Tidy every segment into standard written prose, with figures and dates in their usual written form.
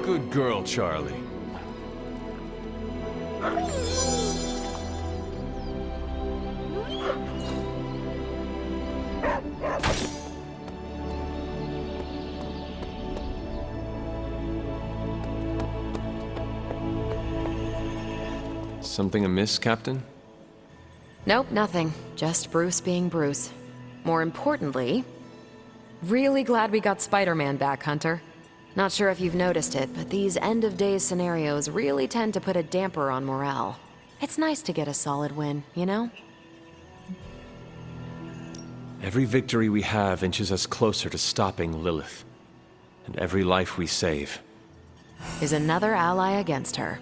Good girl, Charlie. Something amiss, Captain? Nope, nothing. Just Bruce being Bruce. More importantly, really glad we got Spider-Man back, Hunter. Not sure if you've noticed it, but these end-of-days scenarios really tend to put a damper on morale. It's nice to get a solid win, you know? Every victory we have inches us closer to stopping Lilith. And every life we save is another ally against her.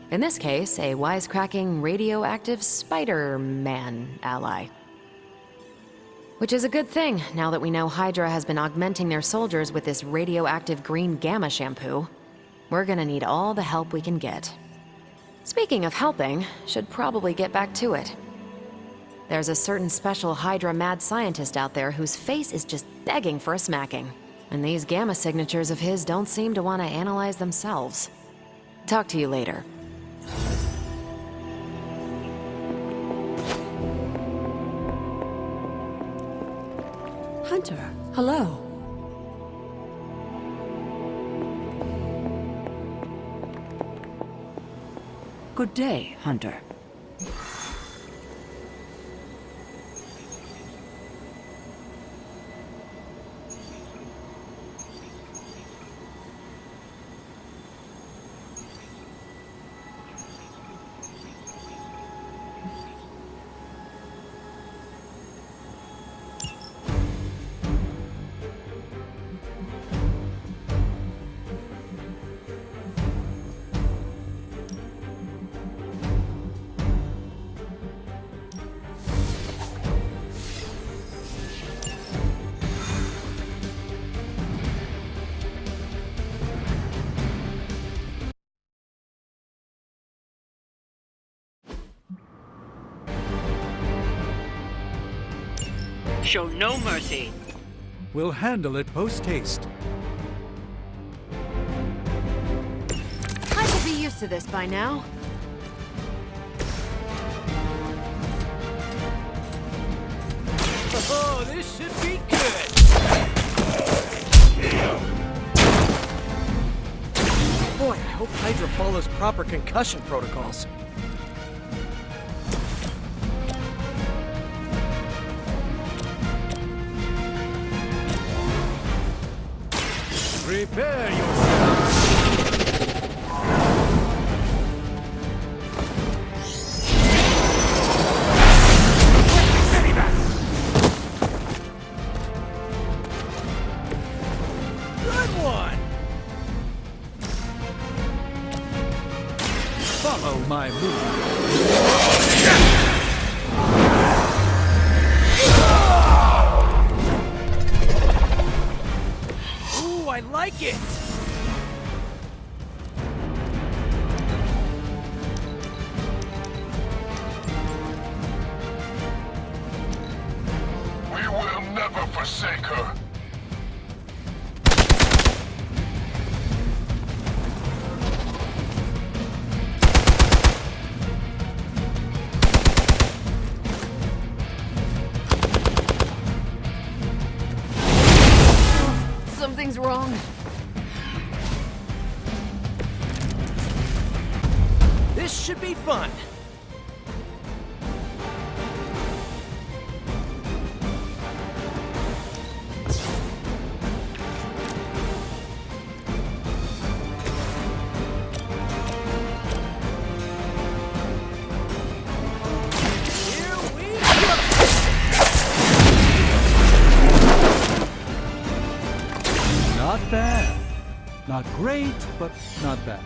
In this case, a wisecracking, radioactive Spider-Man ally. Which is a good thing, now that we know Hydra has been augmenting their soldiers with this radioactive green gamma shampoo. We're gonna need all the help we can get. Speaking of helping, should probably get back to it. There's a certain special Hydra mad scientist out there whose face is just begging for a smacking. And these gamma signatures of his don't seem to want to analyze themselves. Talk to you later. Hunter, hello. Good day, Hunter. Show no mercy. We'll handle it post-haste. I should be used to this by now. Oh, this should be good! Boy, I hope Hydra follows proper concussion protocols. Prepare yourself! Good one! Follow my move. I like it! We will never forsake her. Something's wrong. This should be fun. Not bad. Not great, but not bad.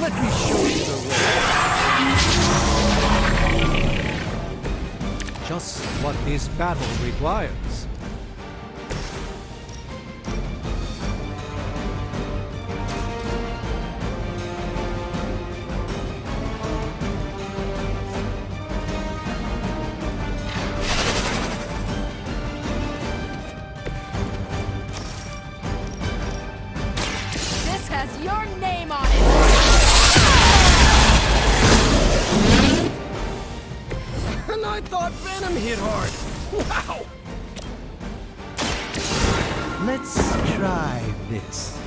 Let me show you the ropes. Just what this battle requires. your name on it! And I thought Venom hit hard. Wow! Let's try this.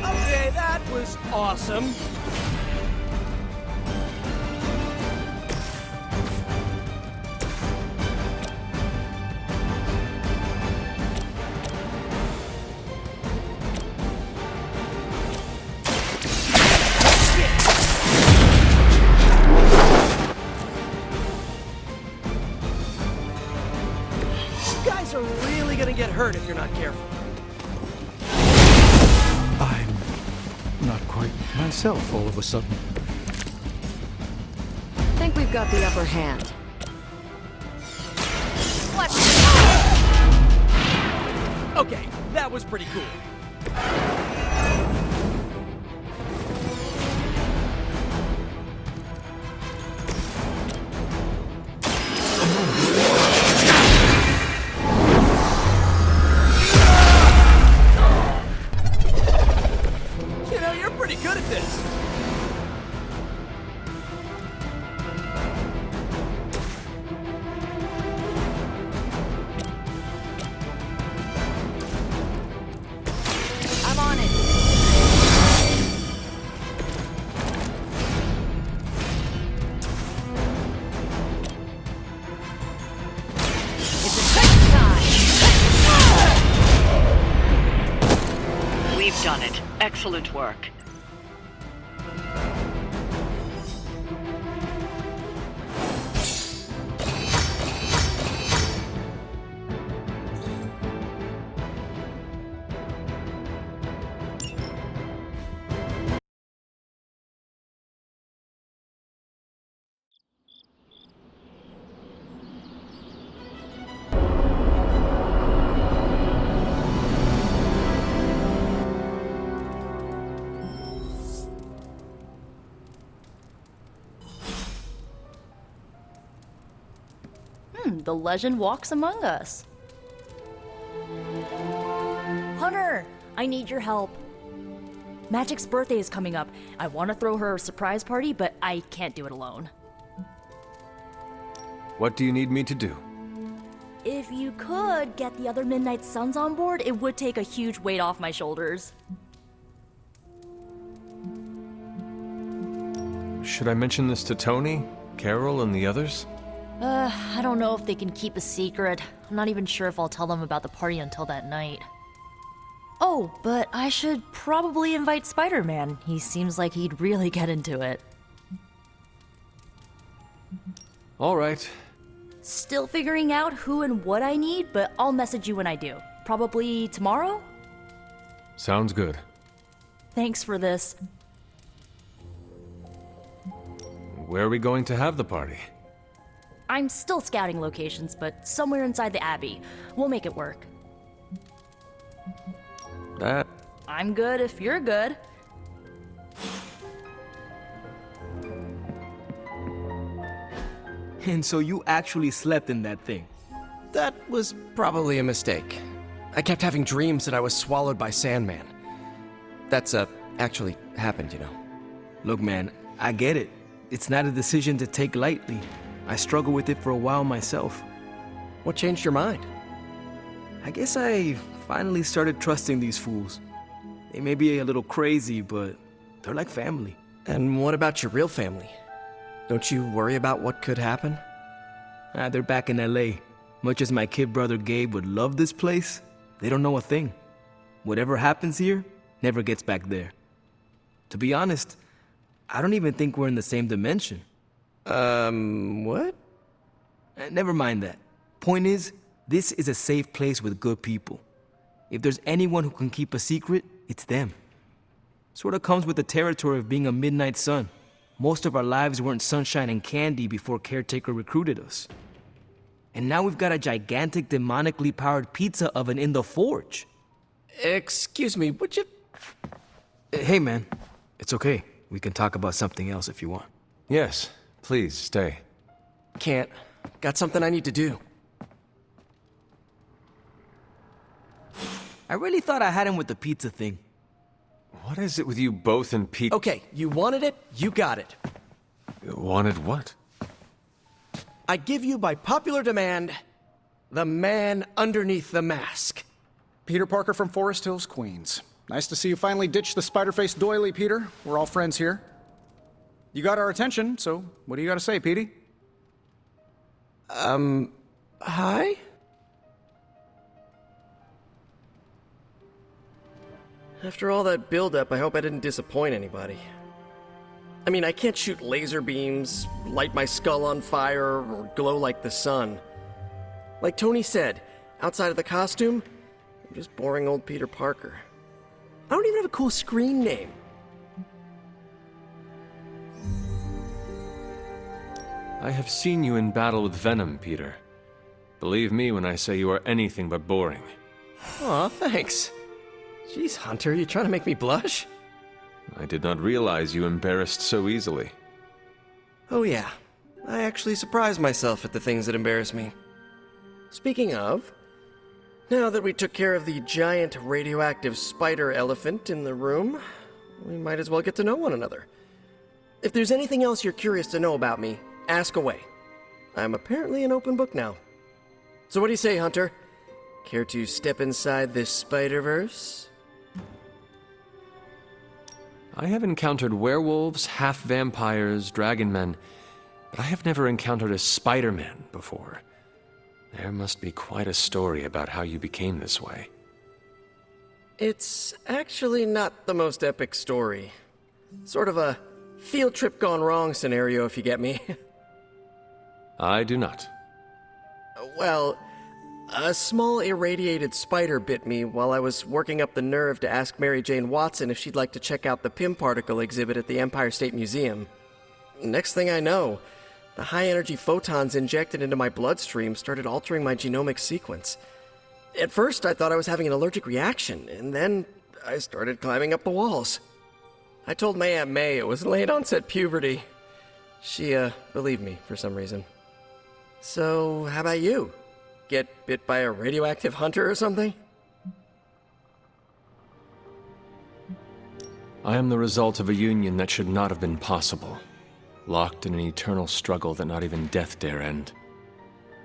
Okay, that was awesome. You guys are really gonna get hurt if you're not careful. I'm not quite myself all of a sudden. Think we've got the upper hand. Okay, that was pretty cool. You know, you're pretty good at this. I'm on it. It's attack time! We've done it. Excellent work. The legend walks among us. Hunter, I need your help. Magic's birthday is coming up. I want to throw her a surprise party, but I can't do it alone. What do you need me to do? If you could get the other Midnight Suns on board, it would take a huge weight off my shoulders. Should I mention this to Tony, Carol, and the others? I don't know if they can keep a secret. I'm not even sure if I'll tell them about the party until that night. Oh, but I should probably invite Spider-Man. He seems like he'd really get into it. All right. Still figuring out who and what I need, but I'll message you when I do. Probably tomorrow? Sounds good. Thanks for this. Where are we going to have the party? I'm still scouting locations, but somewhere inside the Abbey. We'll make it work. That... I'm good if you're good. And so you actually slept in that thing. That was probably a mistake. I kept having dreams that I was swallowed by Sandman. That's, actually happened, you know. Look, man, I get it. It's not a decision to take lightly. I struggled with it for a while myself. What changed your mind? I guess I finally started trusting these fools. They may be a little crazy, but they're like family. And what about your real family? Don't you worry about what could happen? They're back in LA. Much as my kid brother Gabe would love this place, they don't know a thing. Whatever happens here never gets back there. To be honest, I don't even think we're in the same dimension. What? Never mind that. Point is, this is a safe place with good people. If there's anyone who can keep a secret, it's them. Sort of comes with the territory of being a Midnight Sun. Most of our lives weren't sunshine and candy before Caretaker recruited us. And now we've got a gigantic demonically powered pizza oven in the forge. Excuse me, would you... Hey man, it's okay. We can talk about something else if you want. Yes, please, stay. Can't. Got something I need to do. I really thought I had him with the pizza thing. What is it with you both and Pete? Okay, you wanted it, you got it. Wanted what? I give you by popular demand, the man underneath the mask. Peter Parker from Forest Hills, Queens. Nice to see you finally ditch the spider-faced doily, Peter. We're all friends here. You got our attention, so what do you got to say, Petey? Hi? After all that build-up, I hope I didn't disappoint anybody. I mean, I can't shoot laser beams, light my skull on fire, or glow like the sun. Like Tony said, outside of the costume, I'm just boring old Peter Parker. I don't even have a cool screen name. I have seen you in battle with Venom, Peter. Believe me when I say you are anything but boring. Aw, thanks. Jeez, Hunter, you trying to make me blush? I did not realize you embarrassed so easily. Oh yeah, I actually surprise myself at the things that embarrass me. Speaking of, now that we took care of the giant radioactive spider elephant in the room, we might as well get to know one another. If there's anything else you're curious to know about me, ask away. I'm apparently an open book now. So what do you say, Hunter? Care to step inside this Spider-Verse? I have encountered werewolves, half-vampires, dragon men, but I have never encountered a Spider-Man before. There must be quite a story about how you became this way. It's actually not the most epic story. Sort of a field trip gone wrong scenario, if you get me. I do not. Well, a small irradiated spider bit me while I was working up the nerve to ask Mary Jane Watson if she'd like to check out the Pym particle exhibit at the Empire State Museum. Next thing I know, the high-energy photons injected into my bloodstream started altering my genomic sequence. At first, I thought I was having an allergic reaction, and then I started climbing up the walls. I told my Aunt May it was late-onset puberty. She, believed me for some reason. So, how about you? Get bit by a radioactive hunter or something? I am the result of a union that should not have been possible. Locked in an eternal struggle that not even death dare end.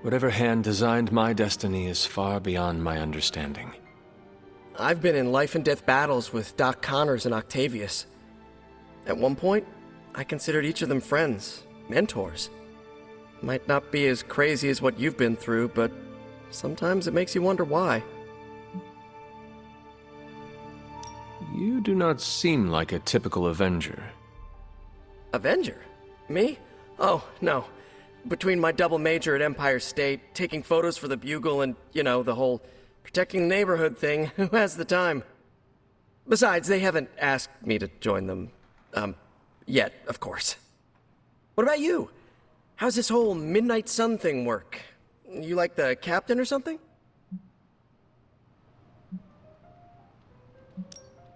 Whatever hand designed my destiny is far beyond my understanding. I've been in life and death battles with Doc Connors and Octavius. At one point, I considered each of them friends, mentors. Might not be as crazy as what you've been through, but sometimes it makes you wonder why. You do not seem like a typical Avenger. Avenger? Me? Oh, no. Between my double major at Empire State, taking photos for the Bugle, and, the whole protecting the neighborhood thing, who has the time? Besides, they haven't asked me to join them, yet, of course. What about you? How's this whole Midnight Sun thing work? You like the captain or something?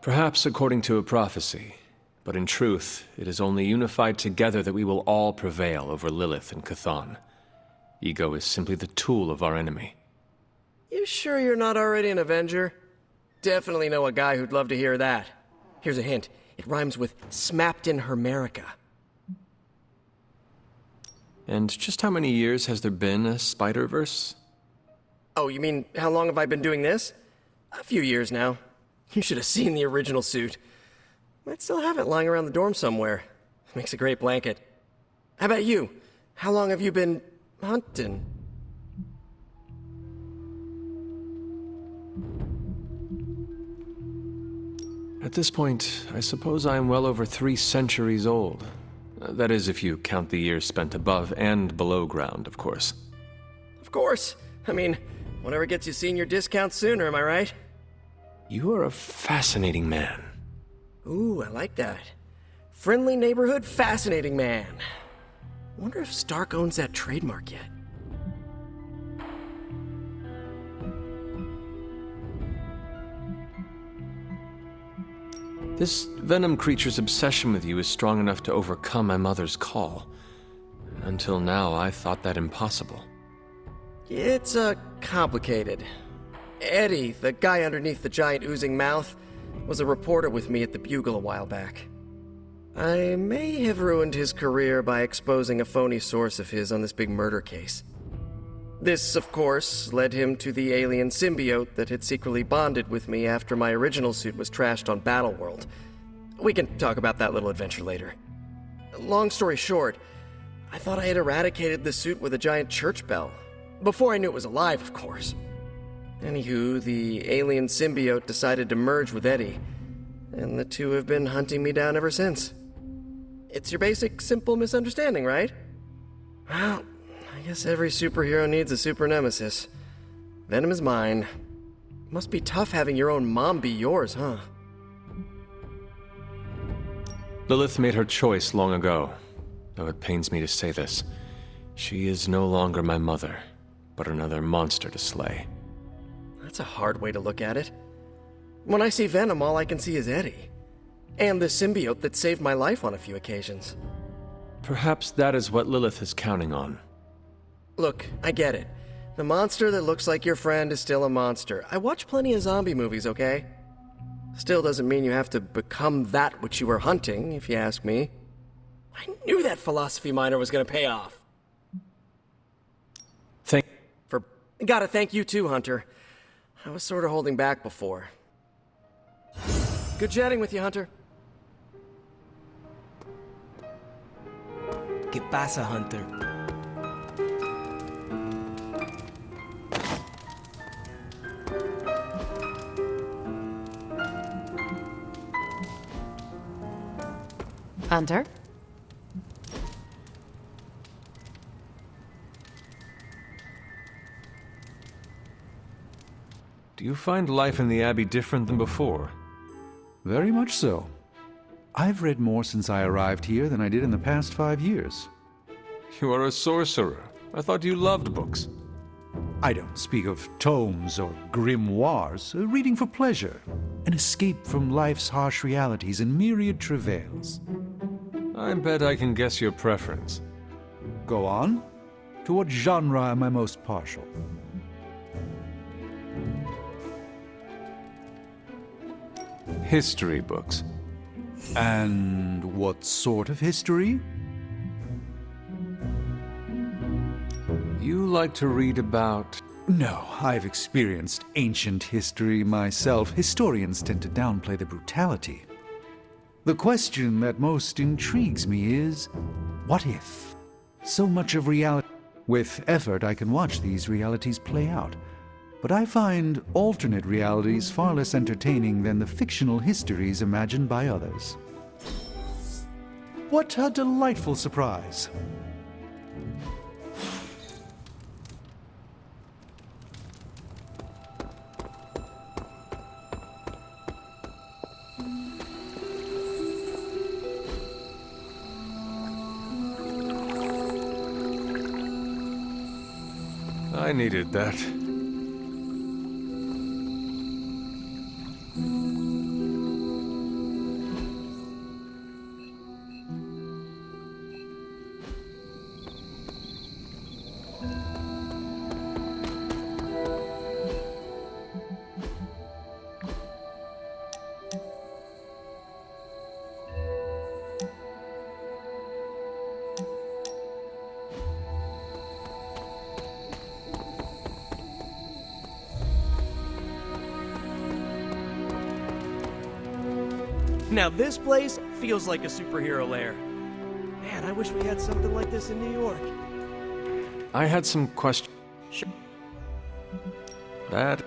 Perhaps according to a prophecy, but in truth, it is only unified together that we will all prevail over Lilith and Chthon. Ego is simply the tool of our enemy. You sure you're not already an Avenger? Definitely know a guy who'd love to hear that. Here's a hint. It rhymes with smapped in Hermerica. And just how many years has there been a Spider-Verse? Oh, you mean how long have I been doing this? A few years now. You should have seen the original suit. Might still have it lying around the dorm somewhere. Makes a great blanket. How about you? How long have you been hunting? At this point, I suppose I am well over 3 centuries old. That is, if you count the years spent above and below ground, of course. Of course. I mean, whatever gets you senior discounts sooner, am I right? You are a fascinating man. Ooh, I like that. Friendly neighborhood, fascinating man. Wonder if Stark owns that trademark yet. This Venom creature's obsession with you is strong enough to overcome my mother's call. Until now, I thought that impossible. It's, complicated. Eddie, the guy underneath the giant oozing mouth, was a reporter with me at the Bugle a while back. I may have ruined his career by exposing a phony source of his on this big murder case. This, of course, led him to the alien symbiote that had secretly bonded with me after my original suit was trashed on Battleworld. We can talk about that little adventure later. Long story short, I thought I had eradicated the suit with a giant church bell. Before I knew it was alive, of course. Anywho, the alien symbiote decided to merge with Eddie, and the two have been hunting me down ever since. It's your basic, simple misunderstanding, right? Well, I guess every superhero needs a super nemesis. Venom is mine. Must be tough having your own mom be yours, huh? Lilith made her choice long ago, though it pains me to say this. She is no longer my mother, but another monster to slay. That's a hard way to look at it. When I see Venom, all I can see is Eddie. And the symbiote that saved my life on a few occasions. Perhaps that is what Lilith is counting on. Look, I get it. The monster that looks like your friend is still a monster. I watch plenty of zombie movies, okay? Still doesn't mean you have to become that which you were hunting, if you ask me. I knew that philosophy minor was gonna pay off. Gotta thank you too, Hunter. I was sort of holding back before. Good chatting with you, Hunter. ¿Qué pasa, Hunter? Hunter? Do you find life in the Abbey different than before? Very much so. I've read more since I arrived here than I did in the past 5 years. You are a sorcerer. I thought you loved books. I don't speak of tomes or grimoires, reading for pleasure, an escape from life's harsh realities and myriad travails. I bet I can guess your preference. Go on. To what genre am I most partial? History books. And what sort of history? You like to read about... No, I've experienced ancient history myself. Historians tend to downplay the brutality. The question that most intrigues me is, what if? So much of reality... With effort, I can watch these realities play out. But I find alternate realities far less entertaining than the fictional histories imagined by others. What a delightful surprise. I needed that. Now this place feels like a superhero lair. Man, I wish we had something like this in New York. I had some questions. Sure. That...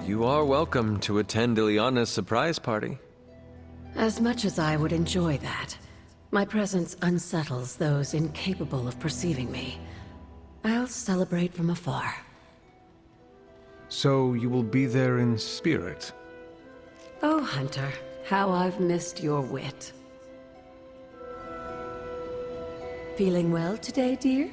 You are welcome to attend Ileana's surprise party. As much as I would enjoy that, my presence unsettles those incapable of perceiving me. I'll celebrate from afar. So you will be there in spirit? Oh, Hunter, how I've missed your wit. Feeling well today, dear?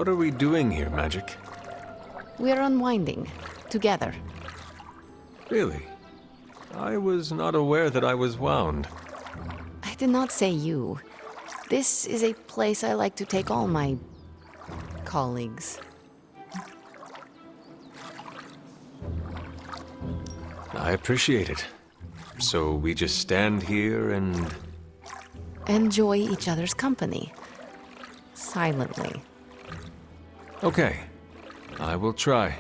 What are we doing here, Magic? We're unwinding. Together. Really? I was not aware that I was wound. I did not say you. This is a place I like to take all my colleagues. I appreciate it. So we just stand here and... Enjoy each other's company. Silently. Okay. I will try.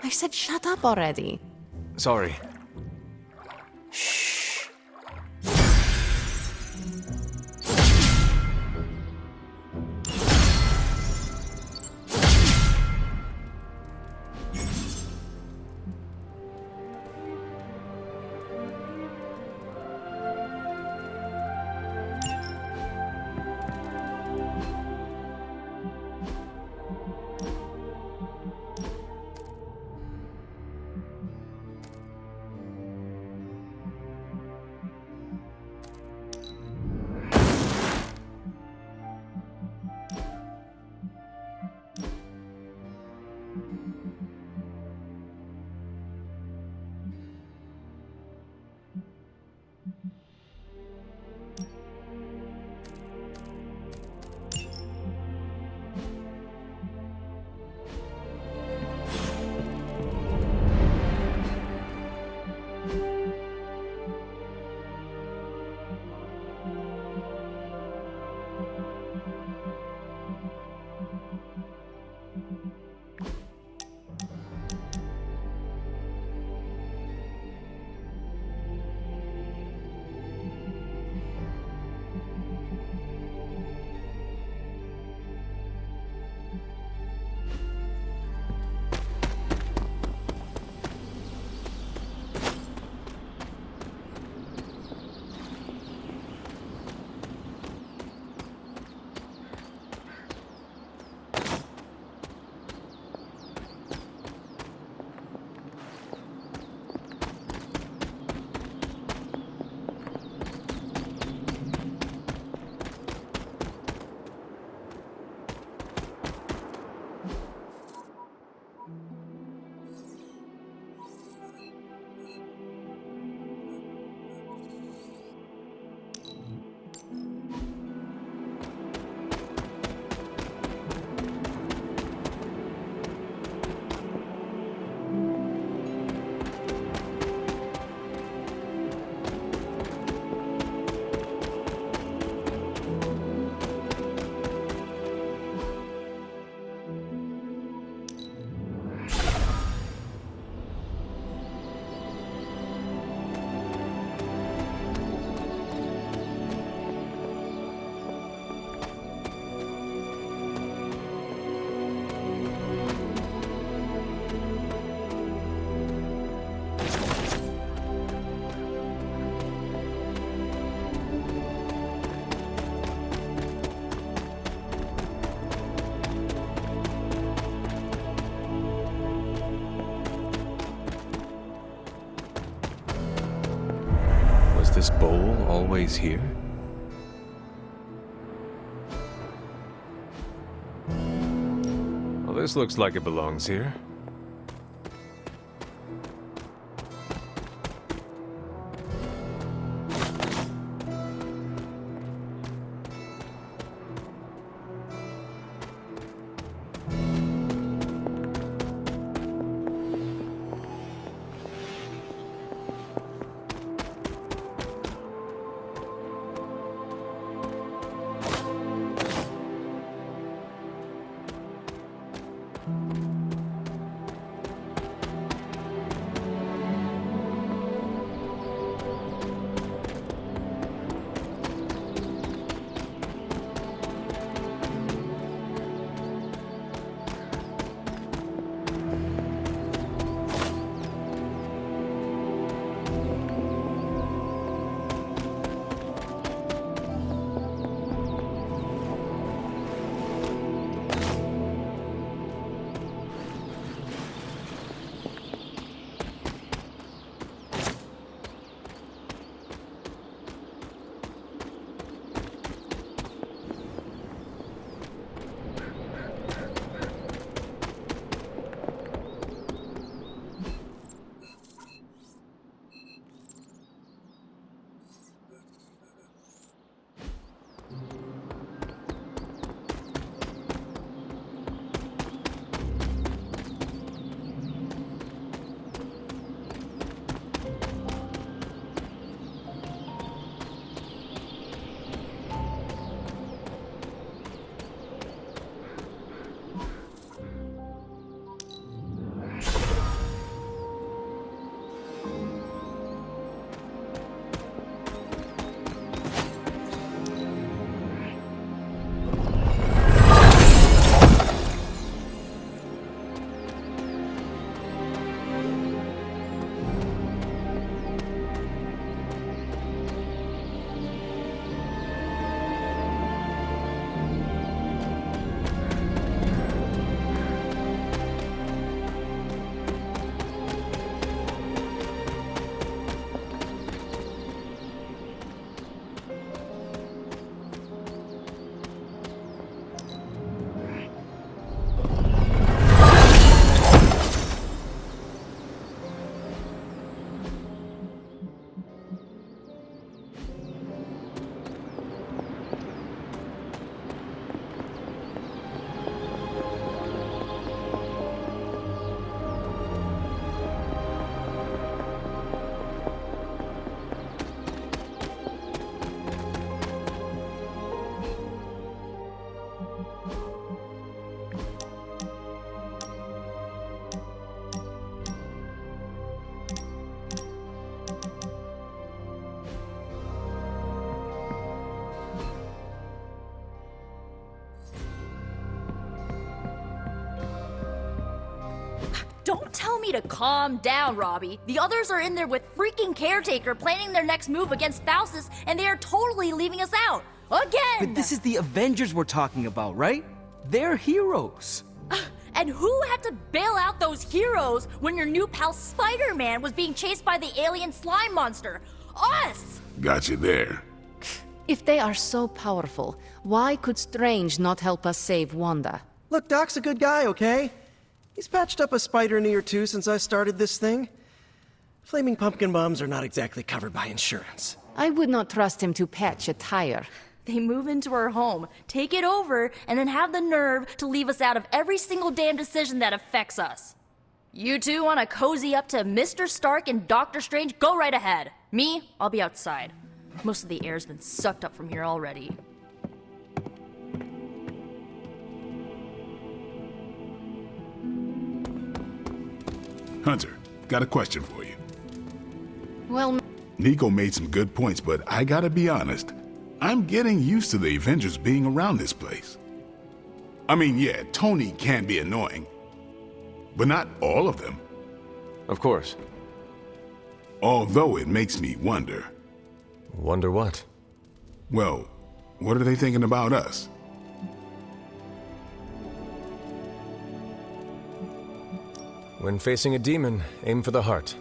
I said shut up already. Sorry. Shh. this bowl always here? Well, this looks like it belongs here. Don't tell me to calm down, Robbie. The others are in there with freaking Caretaker planning their next move against Faustus, and they are totally leaving us out. Again! But this is the Avengers we're talking about, right? They're heroes. And who had to bail out those heroes when your new pal Spider-Man was being chased by the alien slime monster? Us! Got you there. If they are so powerful, why could Strange not help us save Wanda? Look, Doc's a good guy, okay? He's patched up a spider knee or two since I started this thing. Flaming pumpkin bombs are not exactly covered by insurance. I would not trust him to patch a tire. They move into our home, take it over, and then have the nerve to leave us out of every single damn decision that affects us. You two want to cozy up to Mr. Stark and Doctor Strange? Go right ahead. Me, I'll be outside. Most of the air's been sucked up from here already. Hunter, got a question for you. Well, Nico made some good points, but I gotta be honest. I'm getting used to the Avengers being around this place. I mean, yeah, Tony can be annoying, but not all of them. Of course. Although it makes me wonder. Wonder what? Well, what are they thinking about us? When facing a demon, aim for the heart.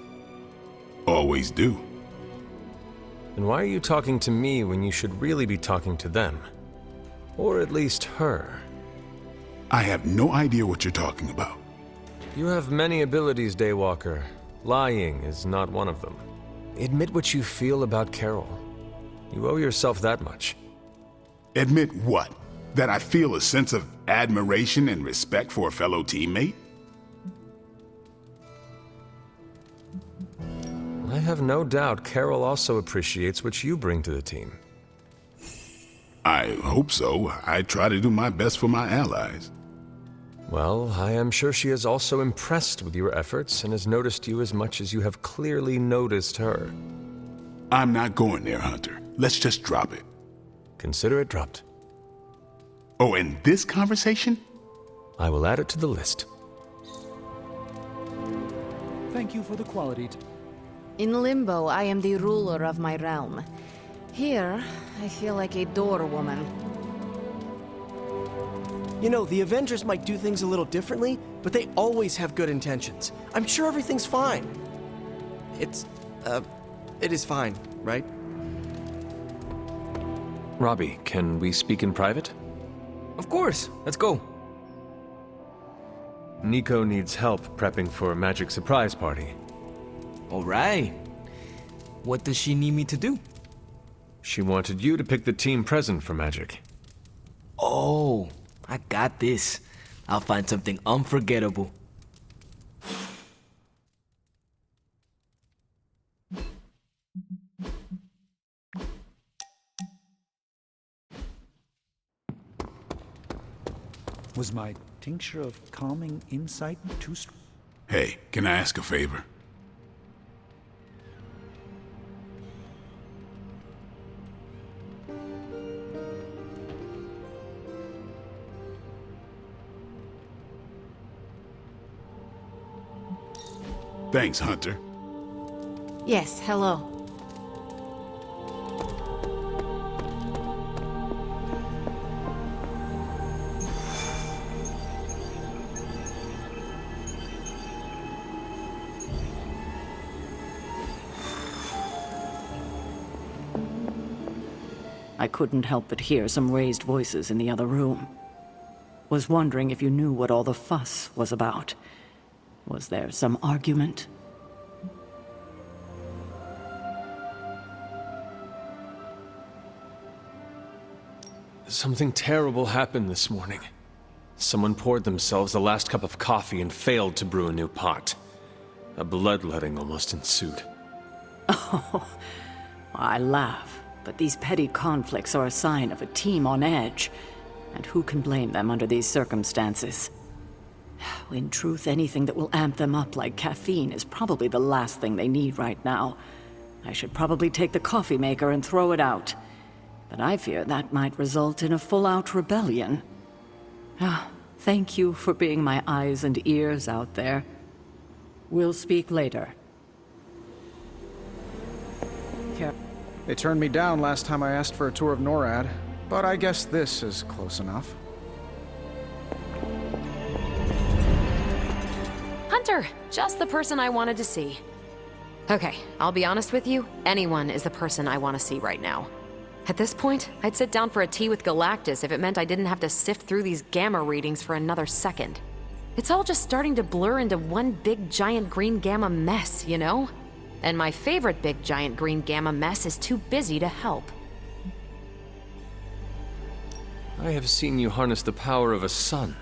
Always do. And why are you talking to me when you should really be talking to them? Or at least her? I have no idea what you're talking about. You have many abilities, Daywalker. Lying is not one of them. Admit what you feel about Carol. You owe yourself that much. Admit what? That I feel a sense of admiration and respect for a fellow teammate? I have no doubt Carol also appreciates what you bring to the team. I hope so. I try to do my best for my allies. Well, I am sure she is also impressed with your efforts and has noticed you as much as you have clearly noticed her. I'm not going there, Hunter. Let's just drop it. Consider it dropped. Oh, and this conversation? I will add it to the list. Thank you for the quality. In Limbo, I am the ruler of my realm. Here, I feel like a door woman. You know, the Avengers might do things a little differently, but they always have good intentions. I'm sure everything's fine. It is fine, right? Robbie, can we speak in private? Of course. Let's go. Nico needs help prepping for a magic surprise party. All right. What does she need me to do? She wanted you to pick the team present for magic. Oh, I got this. I'll find something unforgettable. Was my tincture of calming insight too strong? Hey, can I ask a favor? Thanks, Hunter. Yes, hello. I couldn't help but hear some raised voices in the other room. Was wondering if you knew what all the fuss was about. Was there some argument? Something terrible happened this morning. Someone poured themselves the last cup of coffee and failed to brew a new pot. A bloodletting almost ensued. Oh, I laugh, but these petty conflicts are a sign of a team on edge. And who can blame them under these circumstances? In truth, anything that will amp them up like caffeine is probably the last thing they need right now. I should probably take the coffee maker and throw it out. But I fear that might result in a full-out rebellion. Thank you for being my eyes and ears out there. We'll speak later. They turned me down last time I asked for a tour of NORAD, but I guess this is close enough. Hunter, just the person I wanted to see. Okay, I'll be honest with you, anyone is the person I want to see right now. At this point, I'd sit down for a tea with Galactus if it meant I didn't have to sift through these gamma readings for another second. It's all just starting to blur into one big giant green gamma mess, you know? And my favorite big giant green gamma mess is too busy to help. I have seen you harness the power of a sun.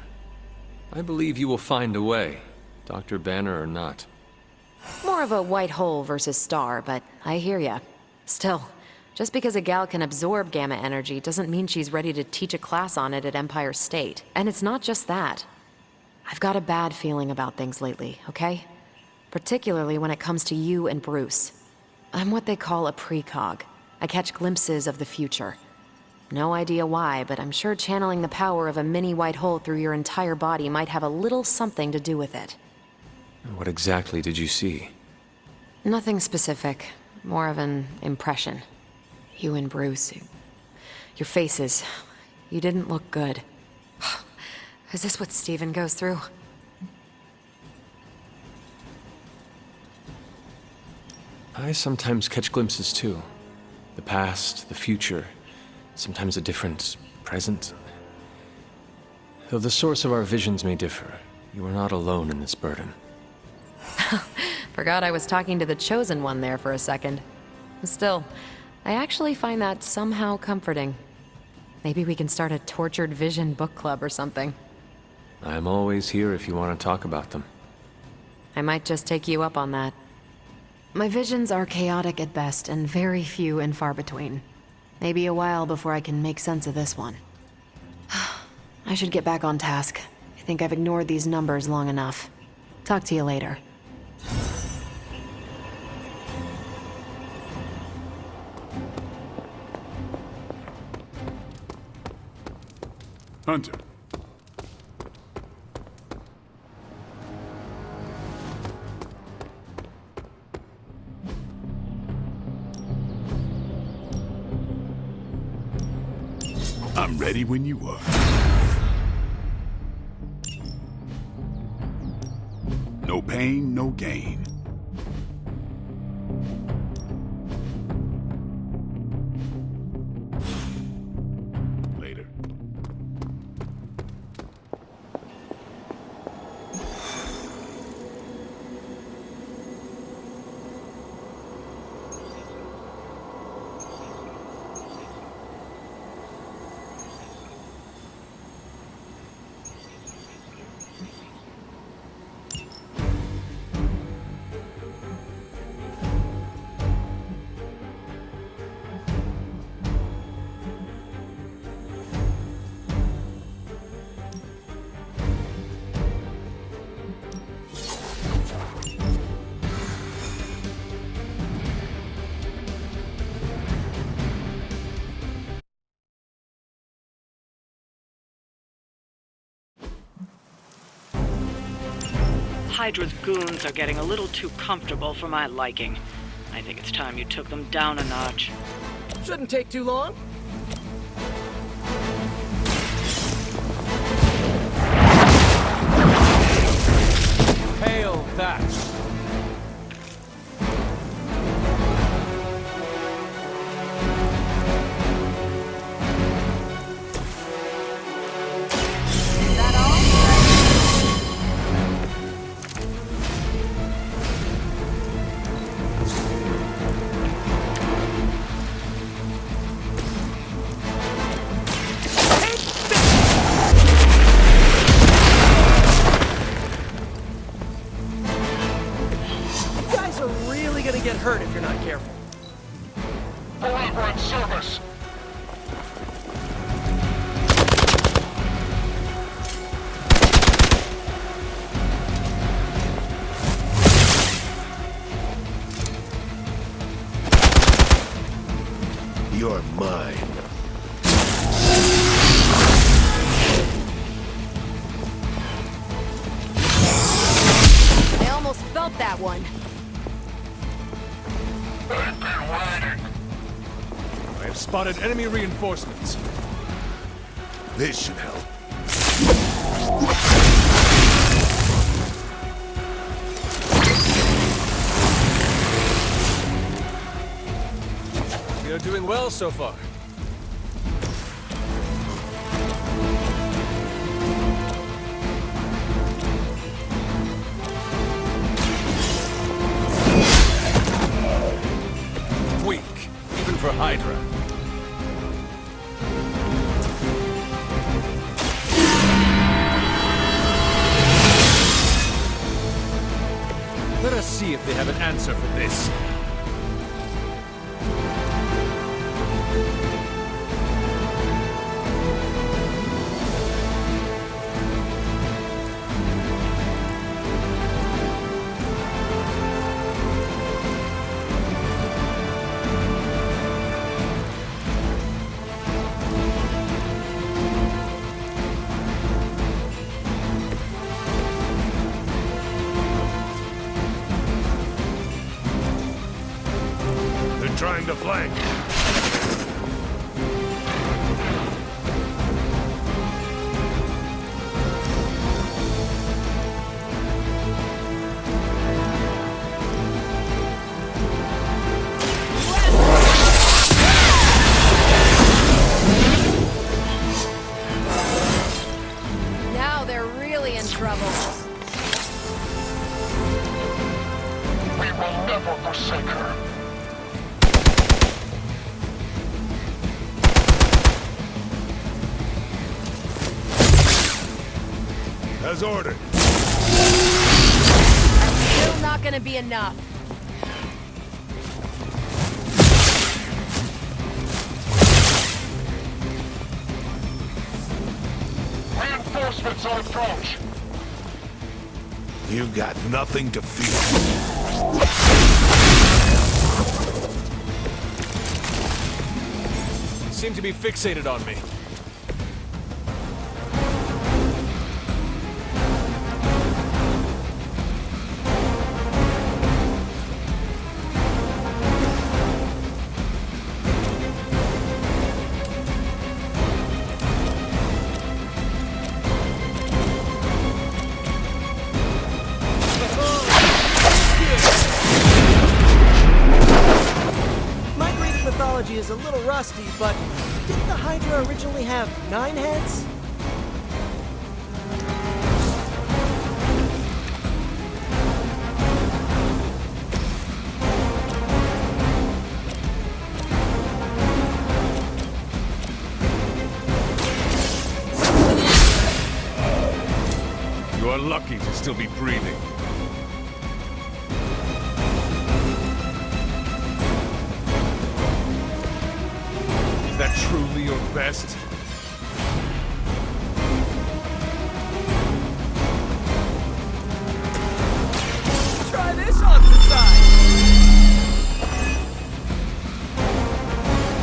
I believe you will find a way, Dr. Banner or not. More of a white hole versus star, but I hear ya. Still, just because a gal can absorb gamma energy doesn't mean she's ready to teach a class on it at Empire State. And it's not just that. I've got a bad feeling about things lately, okay? Particularly when it comes to you and Bruce. I'm what they call a precog. I catch glimpses of the future. No idea why, but I'm sure channeling the power of a mini white hole through your entire body might have a little something to do with it. What exactly did you see? Nothing specific. More of an impression. You and Bruce. Your faces. You didn't look good. Is this what Steven goes through? I sometimes catch glimpses too. The past, the future, sometimes a different present. Though the source of our visions may differ, you are not alone in this burden. Forgot I was talking to the Chosen One there for a second. Still, I actually find that somehow comforting. Maybe we can start a Tortured Vision book club or something. I'm always here if you want to talk about them. I might just take you up on that. My visions are chaotic at best and very few and far between. Maybe a while before I can make sense of this one. I should get back on task. I think I've ignored these numbers long enough. Talk to you later. Hunter. I'm ready when you are. No pain, no gain. Later. Hydra's goons are getting a little too comfortable for my liking. I think it's time you took them down a notch. Shouldn't take too long. Hail that! You guys are really gonna get hurt if you're not careful. Elaborate service. You're mine. I almost felt that one. I have spotted enemy reinforcements. This should help. We are doing well so far. Weak, even for Hydra. Let us see if they have an answer for this. They're trying to flank. Now they're really in trouble. We will never forsake her. As ordered. Still not gonna be enough. Reinforcements on approach. You got nothing to fear. Seem to be fixated on me. My Greek mythology is a little rusty, but didn't the Hydra originally have 9 heads? You are lucky to still be breathing. Is that truly your best? Try this on the side!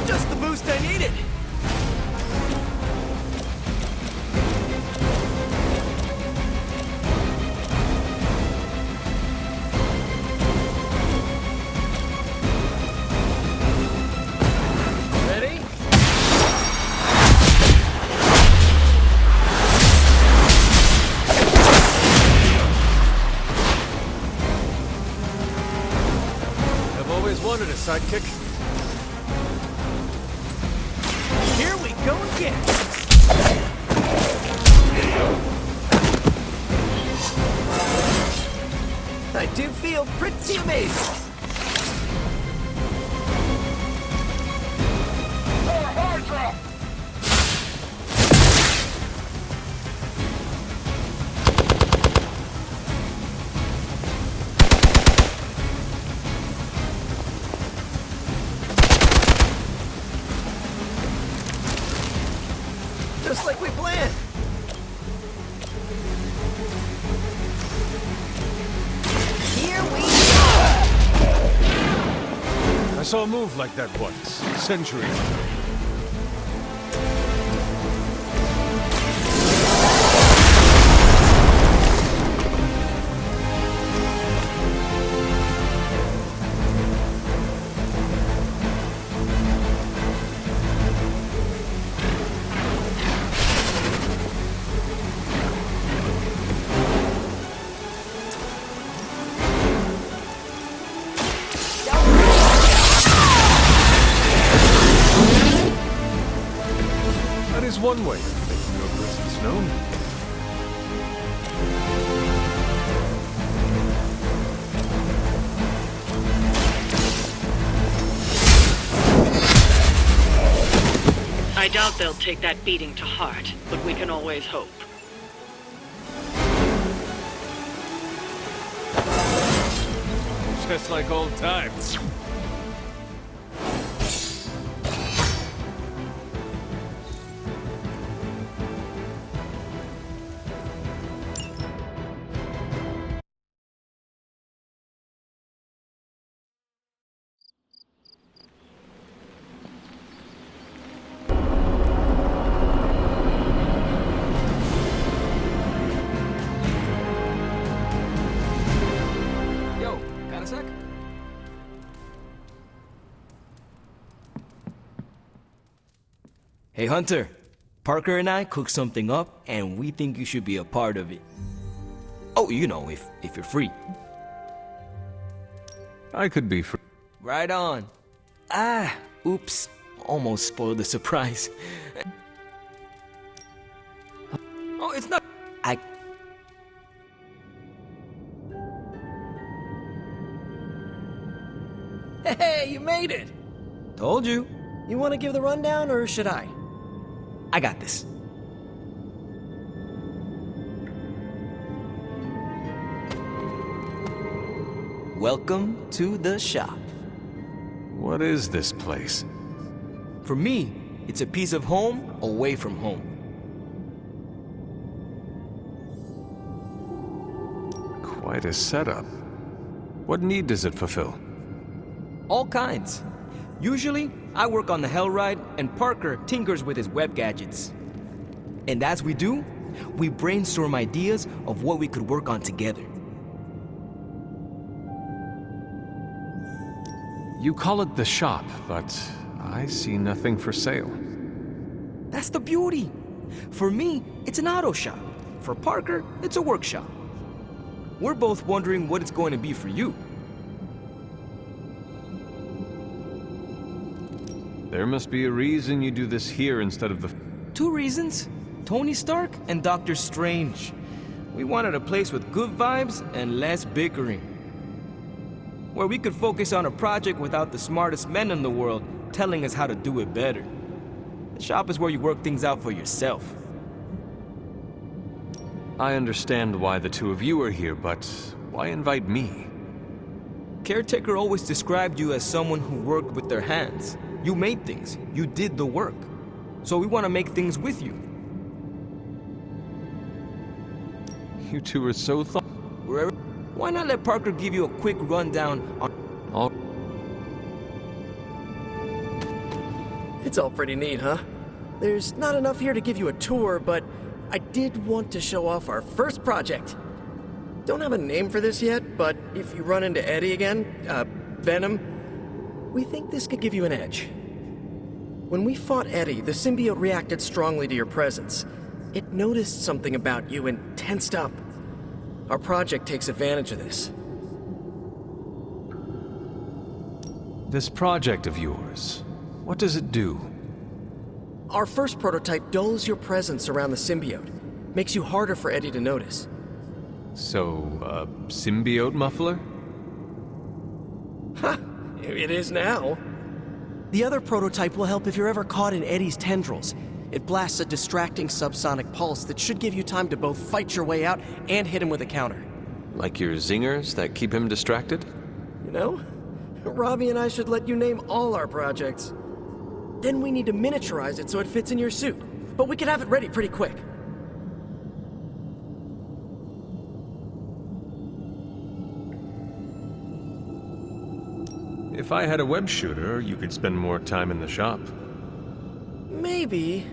Just the boost I needed! sidekick? Here we go again! I do feel pretty amazing. Just like we planned. Here we go! I saw a move like that once, centuries ago. That is one way of making your presence known. I doubt they'll take that beating to heart, but we can always hope. Just like old times. Yo, got a sec? Hey Hunter, Parker and I cooked something up and we think you should be a part of it. Oh, you know, if you're free. I could be free. Right on. Ah, oops. Almost spoiled the surprise. Oh, it's not. Hey, you made it! Told you. You want to give the rundown, or should I? I got this. Welcome to the shop. What is this place? For me, it's a piece of home away from home. Quite a setup. What need does it fulfill? All kinds. Usually, I work on the Hellride, and Parker tinkers with his web gadgets. And as we do, we brainstorm ideas of what we could work on together. You call it the shop, but I see nothing for sale. That's the beauty. For me, it's an auto shop. For Parker, it's a workshop. We're both wondering what it's going to be for you. There must be a reason you do this here instead of the... 2 reasons. Tony Stark and Doctor Strange. We wanted a place with good vibes and less bickering. Where we could focus on a project without the smartest men in the world telling us how to do it better. The shop is where you work things out for yourself. I understand why the two of you are here, but why invite me? Caretaker always described you as someone who worked with their hands. You made things. You did the work. So we want to make things with you. You two are so Why not let Parker give you a quick rundown on... It's all pretty neat, huh? There's not enough here to give you a tour, but I did want to show off our first project. Don't have a name for this yet, but if you run into Eddie again, Venom, we think this could give you an edge. When we fought Eddie, the symbiote reacted strongly to your presence. It noticed something about you and tensed up. Our project takes advantage of this. This project of yours, what does it do? Our first prototype dulls your presence around the symbiote. Makes you harder for Eddie to notice. So, a symbiote muffler? Ha! It is now. The other prototype will help if you're ever caught in Eddie's tendrils. It blasts a distracting subsonic pulse that should give you time to both fight your way out and hit him with a counter. Like your zingers that keep him distracted? You know, Robbie and I should let you name all our projects. Then we need to miniaturize it so it fits in your suit. But we could have it ready pretty quick. If I had a web shooter, you could spend more time in the shop. Maybe,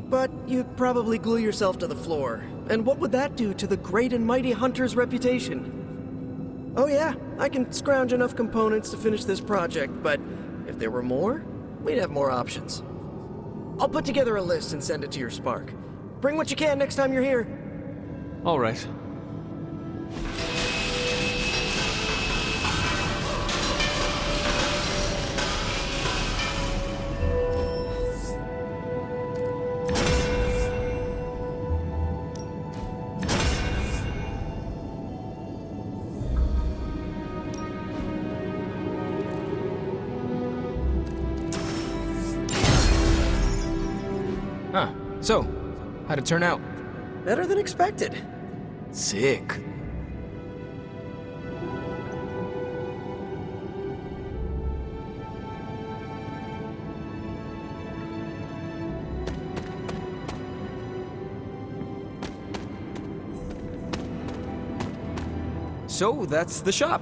but you'd probably glue yourself to the floor. And what would that do to the great and mighty Hunter's reputation? Oh yeah, I can scrounge enough components to finish this project, but if there were more, we'd have more options. I'll put together a list and send it to your Spark. Bring what you can next time you're here. All right. Huh. So, how'd it turn out? Better than expected. Sick. So, that's the shop.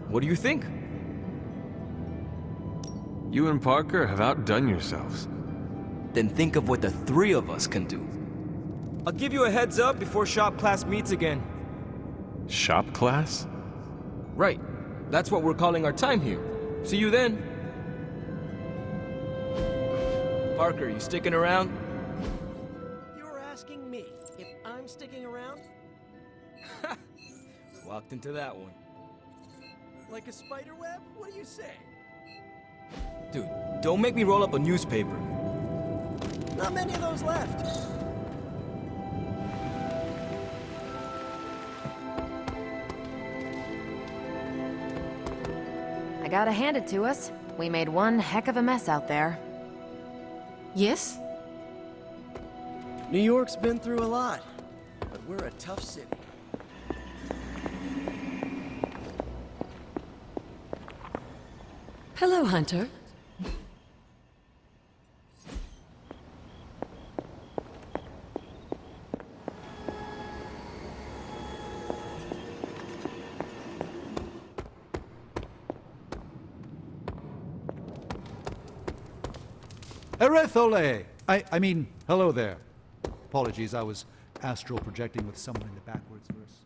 What do you think? You and Parker have outdone yourselves. Then think of what the three of us can do. I'll give you a heads up before shop class meets again. Shop class? Right. That's what we're calling our time here. See you then. Parker, you sticking around? You're asking me if I'm sticking around? Walked into that one. Like a spider web? What do you say? Dude, don't make me roll up a newspaper. Not many of those left. I gotta hand it to us. We made one heck of a mess out there. Yes? New York's been through a lot, but we're a tough city. Hello, Hunter. Erethole! I mean, hello there. Apologies, I was astral projecting with someone in the backwards verse.